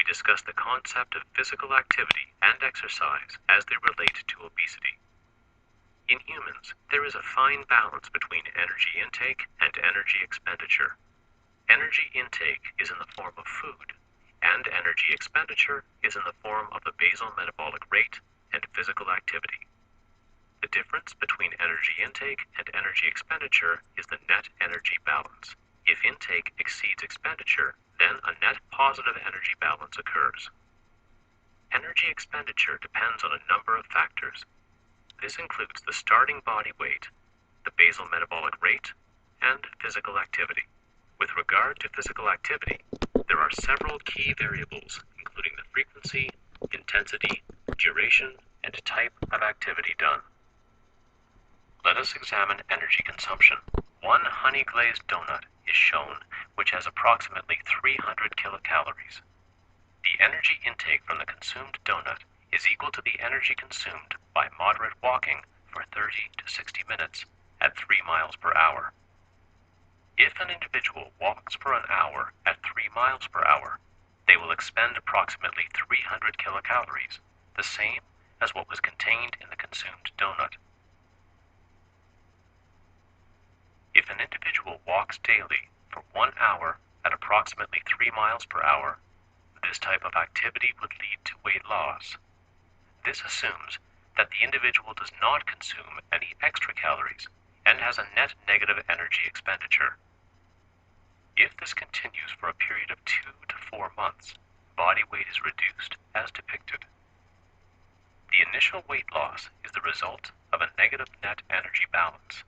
we discuss the concept of physical activity and exercise as they relate to obesity. In humans, there is a fine balance between energy intake and energy expenditure. Energy intake is in the form of food, and energy expenditure is in the form of the basal metabolic rate and physical activity. The difference between energy intake and energy expenditure is the net energy balance. If intake exceeds expenditure, then a net positive energy balance occurs. Energy expenditure depends on a number of factors. This includes the starting body weight, the basal metabolic rate, and physical activity. With regard to physical activity, there are several key variables, including the frequency, intensity, duration, and type of activity done. Let us examine energy consumption. One honey-glazed donut is shown, which has approximately 300 kilocalories. The energy intake from the consumed donut is equal to the energy consumed by moderate walking for 30 to 60 minutes at 3 miles per hour. If an individual walks for an hour at 3 miles per hour, they will expend approximately 300 kilocalories, the same as what was contained in the consumed donut. If an individual walks daily for 1 hour at approximately 3 miles per hour, this type of activity would lead to weight loss. This assumes that the individual does not consume any extra calories and has a net negative energy expenditure. If this continues for a period of 2 to 4 months, body weight is reduced as depicted. The initial weight loss is the result of a negative net energy balance.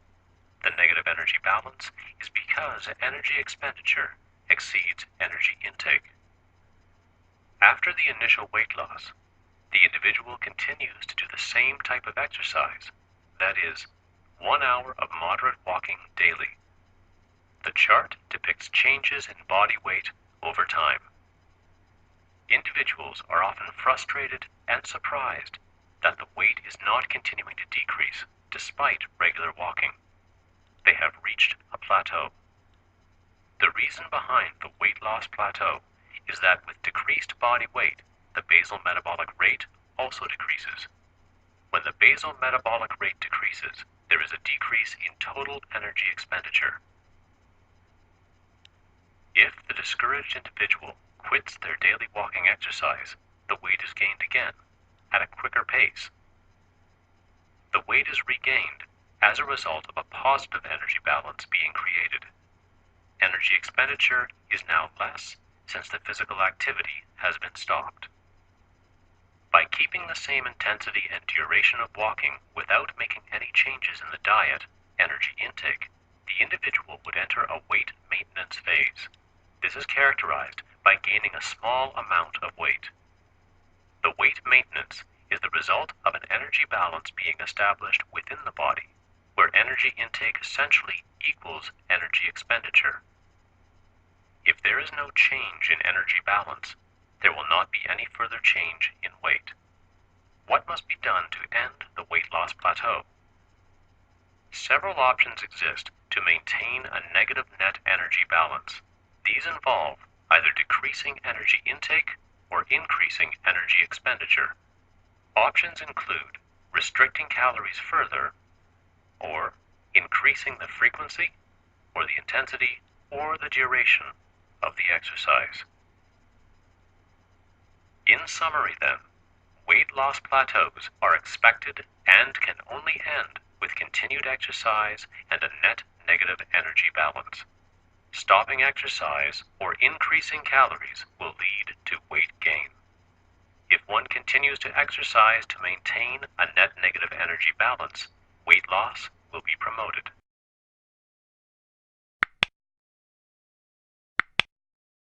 The negative energy balance is because energy expenditure exceeds energy intake. After the initial weight loss, the individual continues to do the same type of exercise, that is, 1 hour of moderate walking daily. The chart depicts changes in body weight over time. Individuals are often frustrated and surprised that the weight is not continuing to decrease despite regular walking. They have reached a plateau. The reason behind the weight loss plateau is that with decreased body weight, the basal metabolic rate also decreases. When the basal metabolic rate decreases, there is a decrease in total energy expenditure. If the discouraged individual quits their daily walking exercise, the weight is gained again at a quicker pace. The weight is regained as a result of a positive energy balance being created. Energy expenditure is now less since the physical activity has been stopped. By keeping the same intensity and duration of walking without making any changes in the diet, energy intake, the individual would enter a weight maintenance phase. This is characterized by gaining a small amount of weight. The weight maintenance is the result of an energy balance being established within the body, where energy intake essentially equals energy expenditure. If there is no change in energy balance, there will not be any further change in weight. What must be done to end the weight loss plateau? Several options exist to maintain a negative net energy balance. These involve either decreasing energy intake or increasing energy expenditure. Options include restricting calories further, or increasing the frequency, or the intensity, or the duration of the exercise. In summary then, weight loss plateaus are expected and can only end with continued exercise and a net negative energy balance. Stopping exercise or increasing calories will lead to weight gain. If one continues to exercise to maintain a net negative energy balance, weight loss will be promoted.